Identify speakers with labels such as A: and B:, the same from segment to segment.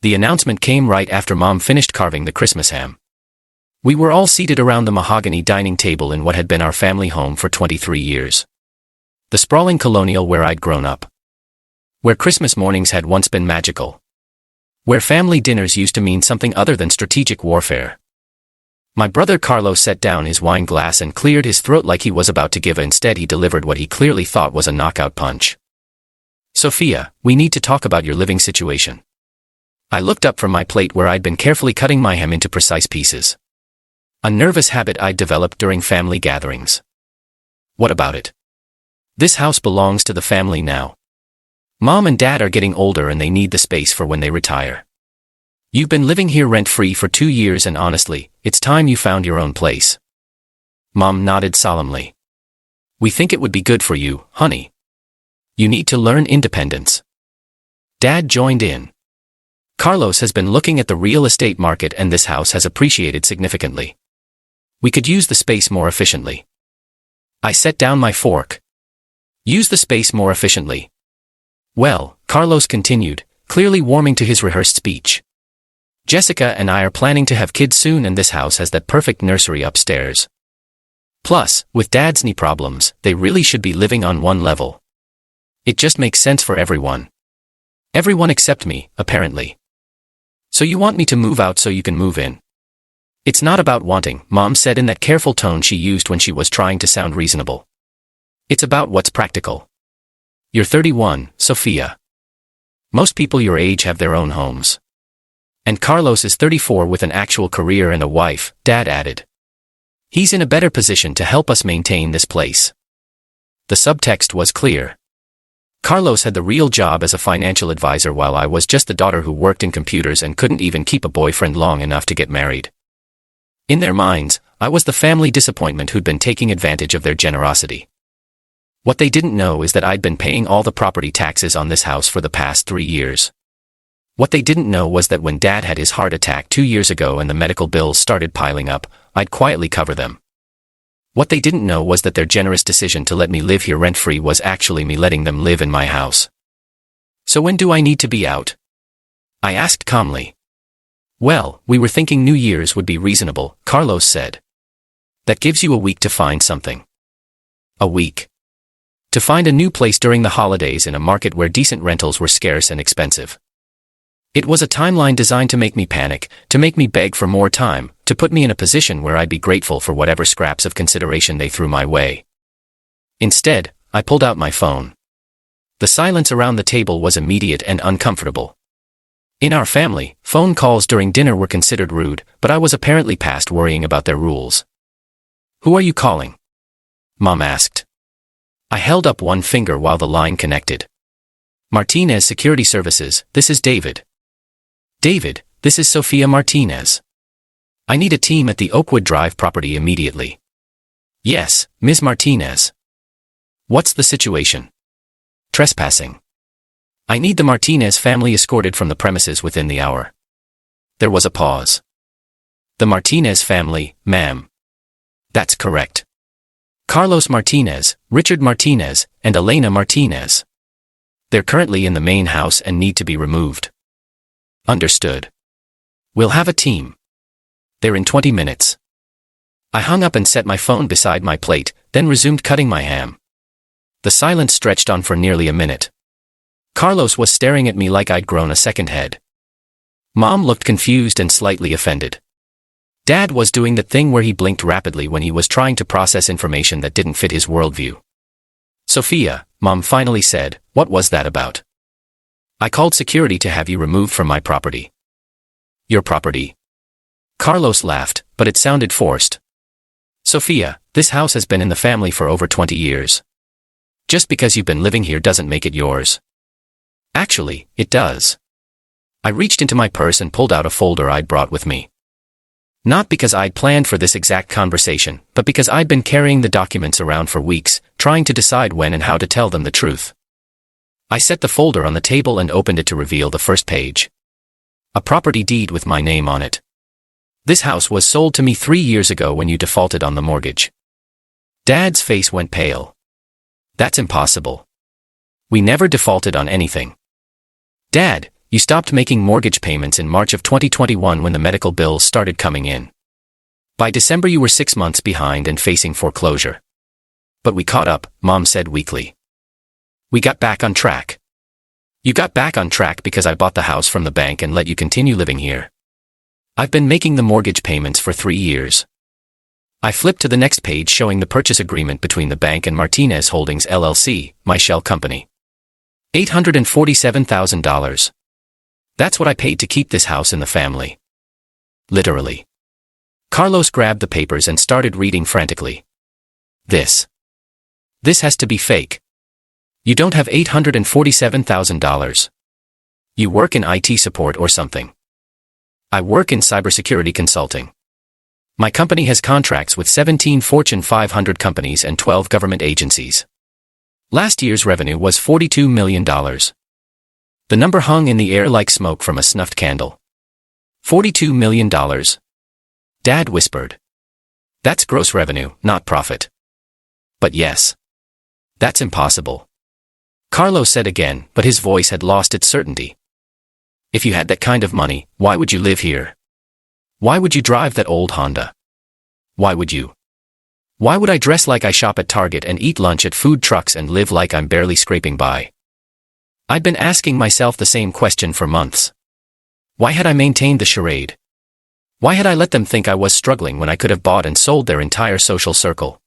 A: The announcement came right after Mom finished carving the Christmas ham. We were all seated around the mahogany dining table in what had been our family home for 23 years. The sprawling colonial where I'd grown up. Where Christmas mornings had once been magical. Where family dinners used to mean something other than strategic warfare. My brother Carlos set down his wine glass and cleared his throat like he was about to give. Instead he delivered what he clearly thought was a knockout punch. Sophia, we need to talk about your living situation. I looked up from my plate where I'd been carefully cutting my ham into precise pieces. A nervous habit I'd developed during family gatherings. What about it? This house belongs to the family now. Mom and Dad are getting older and they need the space for when they retire. You've been living here rent-free for 2 years and honestly, it's time you found your own place. Mom nodded solemnly. We think it would be good for you, honey. You need to learn independence. Dad joined in. Carlos has been looking at the real estate market and this house has appreciated significantly. We could use the space more efficiently. I set down my fork. Use the space more efficiently. Well, Carlos continued, clearly warming to his rehearsed speech. Jessica and I are planning to have kids soon and this house has that perfect nursery upstairs. Plus, with Dad's knee problems, they really should be living on one level. It just makes sense for everyone. Everyone except me, apparently. So you want me to move out so you can move in? It's not about wanting, Mom said in that careful tone she used when she was trying to sound reasonable. It's about what's practical. You're 31, Sophia. Most people your age have their own homes. And Carlos is 34 with an actual career and a wife, Dad added. He's in a better position to help us maintain this place. The subtext was clear. Carlos had the real job as a financial advisor while I was just the daughter who worked in computers and couldn't even keep a boyfriend long enough to get married. In their minds, I was the family disappointment who'd been taking advantage of their generosity. What they didn't know is that I'd been paying all the property taxes on this house for the past 3 years. What they didn't know was that when Dad had his heart attack 2 years ago and the medical bills started piling up, I'd quietly cover them. What they didn't know was that their generous decision to let me live here rent-free was actually me letting them live in my house. So when do I need to be out? I asked calmly. Well, we were thinking New Year's would be reasonable, Carlos said. That gives you a week to find something. A week. To find a new place during the holidays in a market where decent rentals were scarce and expensive. It was a timeline designed to make me panic, to make me beg for more time, to put me in a position where I'd be grateful for whatever scraps of consideration they threw my way. Instead, I pulled out my phone. The silence around the table was immediate and uncomfortable. In our family, phone calls during dinner were considered rude, but I was apparently past worrying about their rules. Who are you calling? Mom asked. I held up one finger while the line connected. Martinez Security Services, this is David. David, this is Sophia Martinez. I need a team at the Oakwood Drive property immediately. Yes, Ms. Martinez. What's the situation? Trespassing. I need the Martinez family escorted from the premises within the hour. There was a pause. The Martinez family, ma'am. That's correct. Carlos Martinez, Richard Martinez, and Elena Martinez. They're currently in the main house and need to be removed. Understood. We'll have a team. They're in 20 minutes. I hung up and set my phone beside my plate, then resumed cutting my ham. The silence stretched on for nearly a minute. Carlos was staring at me like I'd grown a second head. Mom looked confused and slightly offended. Dad was doing that thing where he blinked rapidly when he was trying to process information that didn't fit his worldview. Sophia, Mom finally said, what was that about? I called security to have you removed from my property. Your property? Carlos laughed, but it sounded forced. Sophia, this house has been in the family for over 20 years. Just because you've been living here doesn't make it yours. Actually, it does. I reached into my purse and pulled out a folder I'd brought with me. Not because I'd planned for this exact conversation, but because I'd been carrying the documents around for weeks, trying to decide when and how to tell them the truth. I set the folder on the table and opened it to reveal the first page. A property deed with my name on it. This house was sold to me 3 years ago when you defaulted on the mortgage. Dad's face went pale. That's impossible. We never defaulted on anything. Dad, You stopped making mortgage payments in March of 2021 when the medical bills started coming in. By December you were 6 months behind and facing foreclosure. But we caught up, Mom said weakly. We got back on track. You got back on track because I bought the house from the bank and let you continue living here. I've been making the mortgage payments for 3 years. I flipped to the next page showing the purchase agreement between the bank and Martinez Holdings LLC, my shell company. $847,000. That's what I paid to keep this house in the family. Literally. Carlos grabbed the papers and started reading frantically. This has to be fake. You don't have $847,000. You work in IT support or something. I work in cybersecurity consulting. My company has contracts with 17 Fortune 500 companies and 12 government agencies. Last year's revenue was $42 million. The number hung in the air like smoke from a snuffed candle. $42 million. Dad whispered. That's gross revenue, not profit. But yes. That's impossible. Carlos said again, but his voice had lost its certainty. If you had that kind of money, why would you live here? Why would you drive that old Honda? Why would you? Why would I dress like I shop at Target and eat lunch at food trucks and live like I'm barely scraping by? I'd been asking myself the same question for months. Why had I maintained the charade? Why had I let them think I was struggling when I could have bought and sold their entire social circle?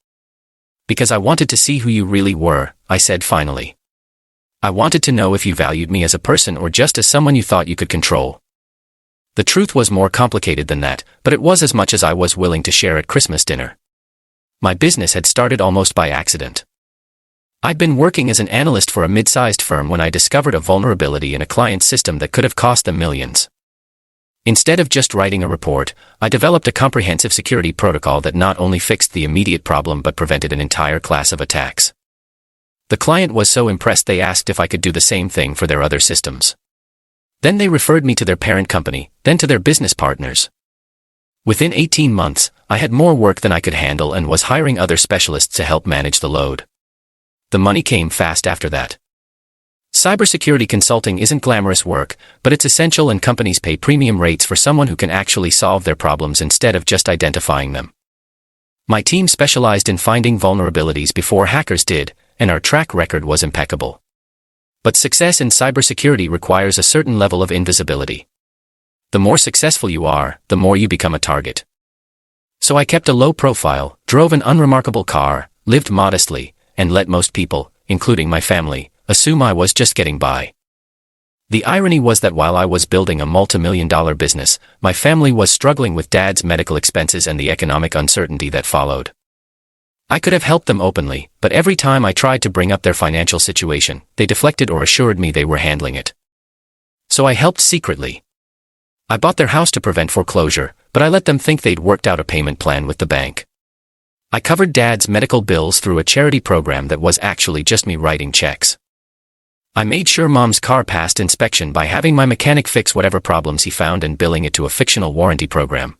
A: Because I wanted to see who you really were, I said finally. I wanted to know if you valued me as a person or just as someone you thought you could control. The truth was more complicated than that, but it was as much as I was willing to share at Christmas dinner. My business had started almost by accident. I'd been working as an analyst for a mid-sized firm when I discovered a vulnerability in a client's system that could have cost them millions. Instead of just writing a report, I developed a comprehensive security protocol that not only fixed the immediate problem but prevented an entire class of attacks. The client was so impressed they asked if I could do the same thing for their other systems. Then they referred me to their parent company, then to their business partners. Within 18 months, I had more work than I could handle and was hiring other specialists to help manage the load. The money came fast after that. Cybersecurity consulting isn't glamorous work, but it's essential and companies pay premium rates for someone who can actually solve their problems instead of just identifying them. My team specialized in finding vulnerabilities before hackers did, and our track record was impeccable. But success in cybersecurity requires a certain level of invisibility. The more successful you are, the more you become a target. So I kept a low profile, drove an unremarkable car, lived modestly, and let most people, including my family, assume I was just getting by. The irony was that while I was building a multi-million-dollar business, my family was struggling with Dad's medical expenses and the economic uncertainty that followed. I could have helped them openly, but every time I tried to bring up their financial situation, they deflected or assured me they were handling it. So I helped secretly. I bought their house to prevent foreclosure, but I let them think they'd worked out a payment plan with the bank. I covered Dad's medical bills through a charity program that was actually just me writing checks. I made sure Mom's car passed inspection by having my mechanic fix whatever problems he found and billing it to a fictional warranty program.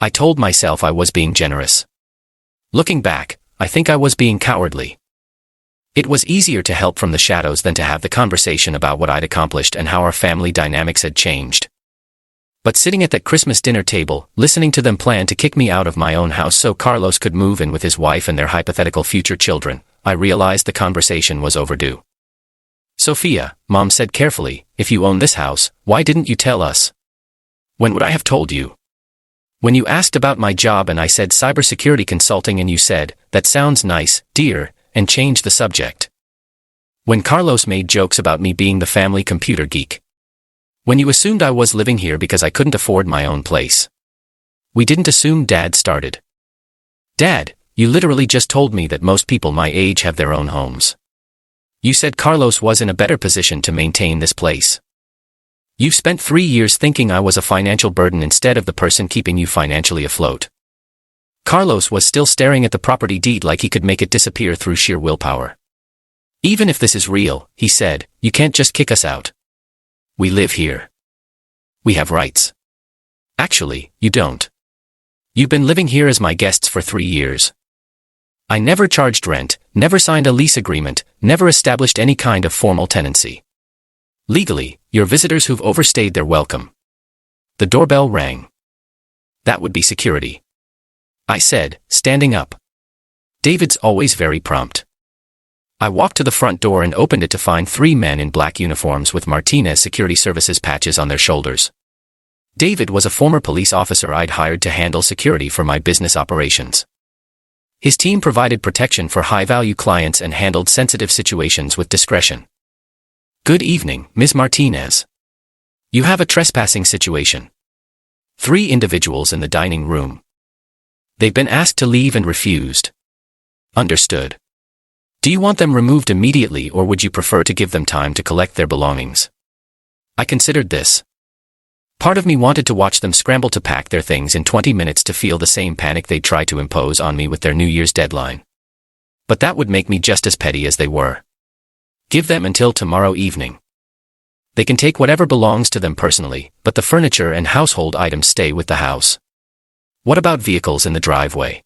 A: I told myself I was being generous. Looking back, I think I was being cowardly. It was easier to help from the shadows than to have the conversation about what I'd accomplished and how our family dynamics had changed. But sitting at that Christmas dinner table, listening to them plan to kick me out of my own house so Carlos could move in with his wife and their hypothetical future children, I realized the conversation was overdue. Sophia, Mom said carefully, if you own this house, why didn't you tell us? When would I have told you? When you asked about my job and I said cybersecurity consulting and you said, that sounds nice, dear, and changed the subject. When Carlos made jokes about me being the family computer geek. When you assumed I was living here because I couldn't afford my own place. We didn't assume Dad started. Dad, you literally just told me that most people my age have their own homes. You said Carlos was in a better position to maintain this place. You've spent 3 years thinking I was a financial burden instead of the person keeping you financially afloat. Carlos was still staring at the property deed like he could make it disappear through sheer willpower. Even if this is real, he said, you can't just kick us out. We live here. We have rights. Actually, you don't. You've been living here as my guests for 3 years. I never charged rent, never signed a lease agreement, never established any kind of formal tenancy. Legally, you're visitors who've overstayed their welcome. The doorbell rang. That would be security, I said, standing up. David's always very prompt. I walked to the front door and opened it to find 3 men in black uniforms with Martinez Security Services patches on their shoulders. David was a former police officer I'd hired to handle security for my business operations. His team provided protection for high-value clients and handled sensitive situations with discretion. Good evening, Ms. Martinez. You have a trespassing situation. 3 individuals in the dining room. They've been asked to leave and refused. Understood. Do you want them removed immediately or would you prefer to give them time to collect their belongings? I considered this. Part of me wanted to watch them scramble to pack their things in 20 minutes to feel the same panic they'd try to impose on me with their New Year's deadline. But that would make me just as petty as they were. Give them until tomorrow evening. They can take whatever belongs to them personally, but the furniture and household items stay with the house. What about vehicles in the driveway?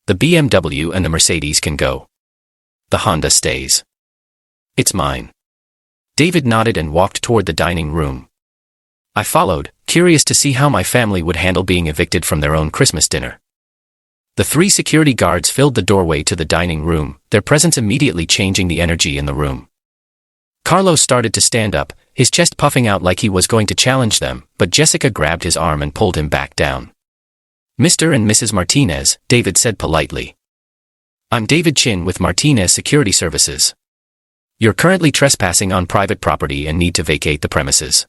A: The BMW and the Mercedes can go. The Honda stays. It's mine. David nodded and walked toward the dining room. I followed, curious to see how my family would handle being evicted from their own Christmas dinner. The 3 security guards filled the doorway to the dining room, their presence immediately changing the energy in the room. Carlos started to stand up, his chest puffing out like he was going to challenge them, but Jessica grabbed his arm and pulled him back down. Mr. and Mrs. Martinez, David said politely. I'm David Chin with Martinez Security Services. You're currently trespassing on private property and need to vacate the premises.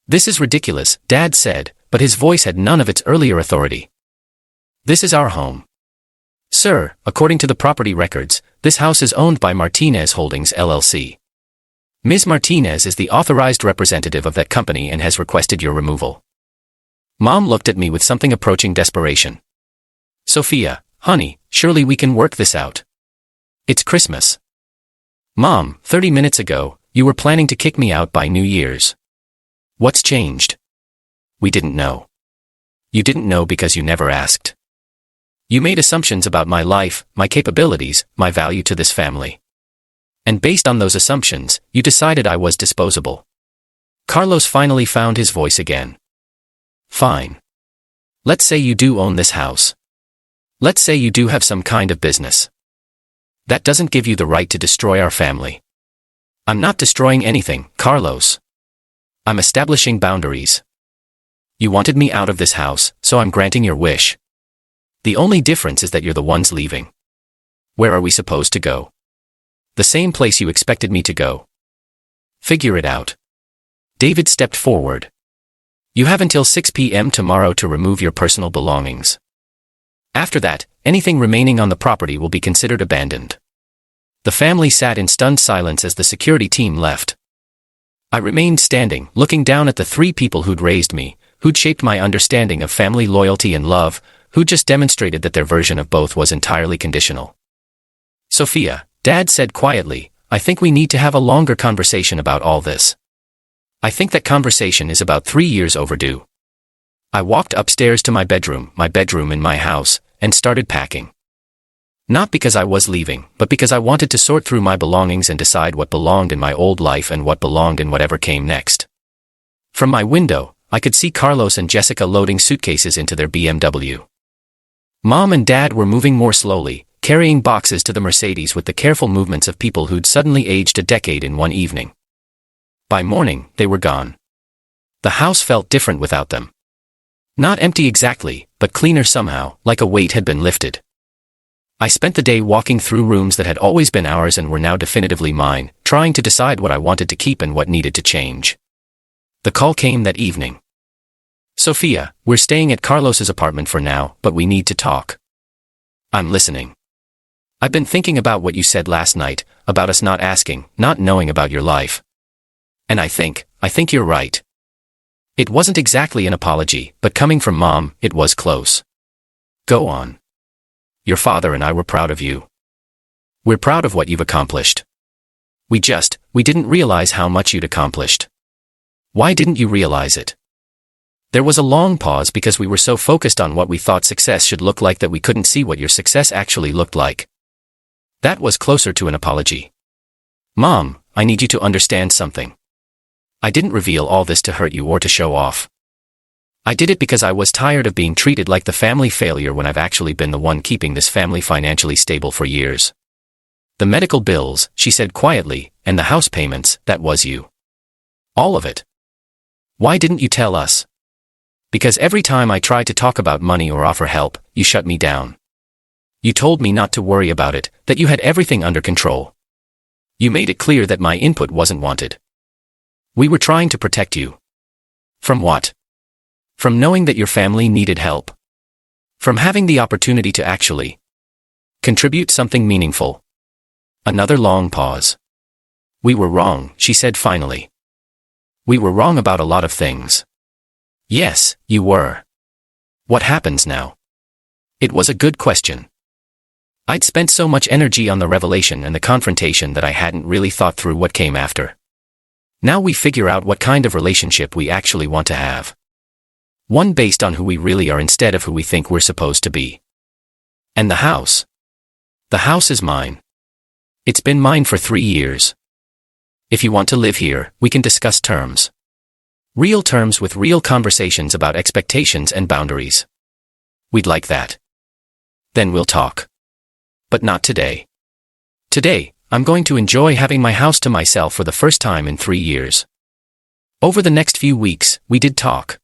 A: This is ridiculous, Dad said, but his voice had none of its earlier authority. This is our home. Sir, according to the property records, this house is owned by Martinez Holdings LLC. Ms. Martinez is the authorized representative of that company and has requested your removal. Mom looked at me with something approaching desperation. Sophia, honey, surely we can work this out. It's Christmas. Mom, 30 minutes ago, you were planning to kick me out by New Year's. What's changed? We didn't know. You didn't know because you never asked. You made assumptions about my life, my capabilities, my value to this family. And based on those assumptions, you decided I was disposable. Carlos finally found his voice again. Fine. Let's say you do own this house. Let's say you do have some kind of business. That doesn't give you the right to destroy our family. I'm not destroying anything, Carlos. I'm establishing boundaries. You wanted me out of this house, so I'm granting your wish. The only difference is that you're the ones leaving. Where are we supposed to go? The same place you expected me to go. Figure it out. David stepped forward. You have until 6 p.m. tomorrow to remove your personal belongings. After that, anything remaining on the property will be considered abandoned. The family sat in stunned silence as the security team left. I remained standing, looking down at the 3 people who'd raised me, who'd shaped my understanding of family loyalty and love, who'd just demonstrated that their version of both was entirely conditional. Sophia, Dad said quietly, I think we need to have a longer conversation about all this. I think that conversation is about 3 years overdue. I walked upstairs to my bedroom in my house, and started packing. Not because I was leaving, but because I wanted to sort through my belongings and decide what belonged in my old life and what belonged in whatever came next. From my window, I could see Carlos and Jessica loading suitcases into their BMW. Mom and Dad were moving more slowly, carrying boxes to the Mercedes with the careful movements of people who'd suddenly aged a decade in one evening. By morning, they were gone. The house felt different without them. Not empty exactly, but cleaner somehow, like a weight had been lifted. I spent the day walking through rooms that had always been ours and were now definitively mine, trying to decide what I wanted to keep and what needed to change. The call came that evening. Sophia, we're staying at Carlos's apartment for now, but we need to talk. I'm listening. I've been thinking about what you said last night, about us not asking, not knowing about your life. And I think you're right. It wasn't exactly an apology, but coming from Mom, it was close. Go on. Your father and I were proud of you. We're proud of what you've accomplished. We didn't realize how much you'd accomplished. Why didn't you realize it? There was a long pause because we were so focused on what we thought success should look like that we couldn't see what your success actually looked like. That was closer to an apology. Mom, I need you to understand something. I didn't reveal all this to hurt you or to show off. I did it because I was tired of being treated like the family failure when I've actually been the one keeping this family financially stable for years. The medical bills, she said quietly, and the house payments, that was you. All of it. Why didn't you tell us? Because every time I tried to talk about money or offer help, you shut me down. You told me not to worry about it, that you had everything under control. You made it clear that my input wasn't wanted. We were trying to protect you. From what? From knowing that your family needed help. From having the opportunity to actually contribute something meaningful. Another long pause. We were wrong, she said finally. We were wrong about a lot of things. Yes, you were. What happens now? It was a good question. I'd spent so much energy on the revelation and the confrontation that I hadn't really thought through what came after. Now we figure out what kind of relationship we actually want to have. One based on who we really are instead of who we think we're supposed to be. And the house. The house is mine. It's been mine for 3 years. If you want to live here, we can discuss terms. Real terms with real conversations about expectations and boundaries. We'd like that. Then we'll talk. But not today. Today, I'm going to enjoy having my house to myself for the first time in 3 years. Over the next few weeks, we did talk.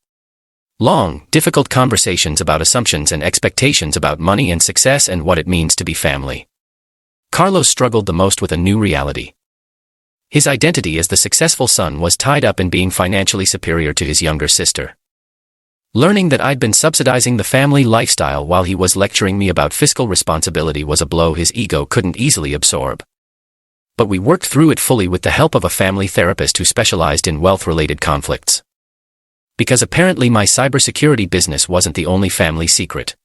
A: Long, difficult conversations about assumptions and expectations about money and success and what it means to be family. Carlos struggled the most with a new reality. His identity as the successful son was tied up in being financially superior to his younger sister. Learning that I'd been subsidizing the family lifestyle while he was lecturing me about fiscal responsibility was a blow his ego couldn't easily absorb. But we worked through it fully with the help of a family therapist who specialized in wealth-related conflicts. Because apparently my cybersecurity business wasn't the only family secret.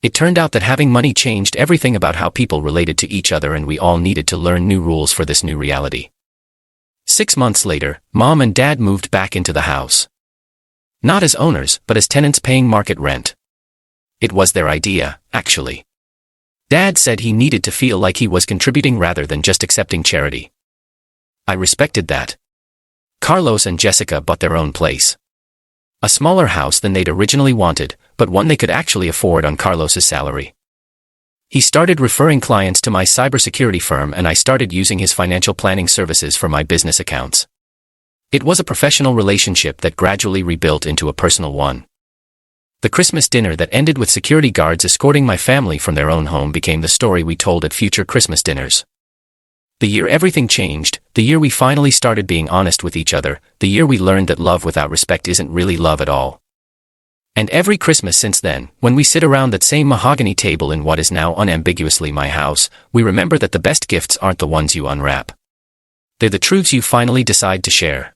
A: It turned out that having money changed everything about how people related to each other, and we all needed to learn new rules for this new reality. 6 months later, Mom and Dad moved back into the house. Not as owners, but as tenants paying market rent. It was their idea, actually. Dad said he needed to feel like he was contributing rather than just accepting charity. I respected that. Carlos and Jessica bought their own place. A smaller house than they'd originally wanted, but one they could actually afford on Carlos's salary. He started referring clients to my cybersecurity firm, and I started using his financial planning services for my business accounts. It was a professional relationship that gradually rebuilt into a personal one. The Christmas dinner that ended with security guards escorting my family from their own home became the story we told at future Christmas dinners. The year everything changed, the year we finally started being honest with each other, the year we learned that love without respect isn't really love at all. And every Christmas since then, when we sit around that same mahogany table in what is now unambiguously my house, we remember that the best gifts aren't the ones you unwrap. They're the truths you finally decide to share.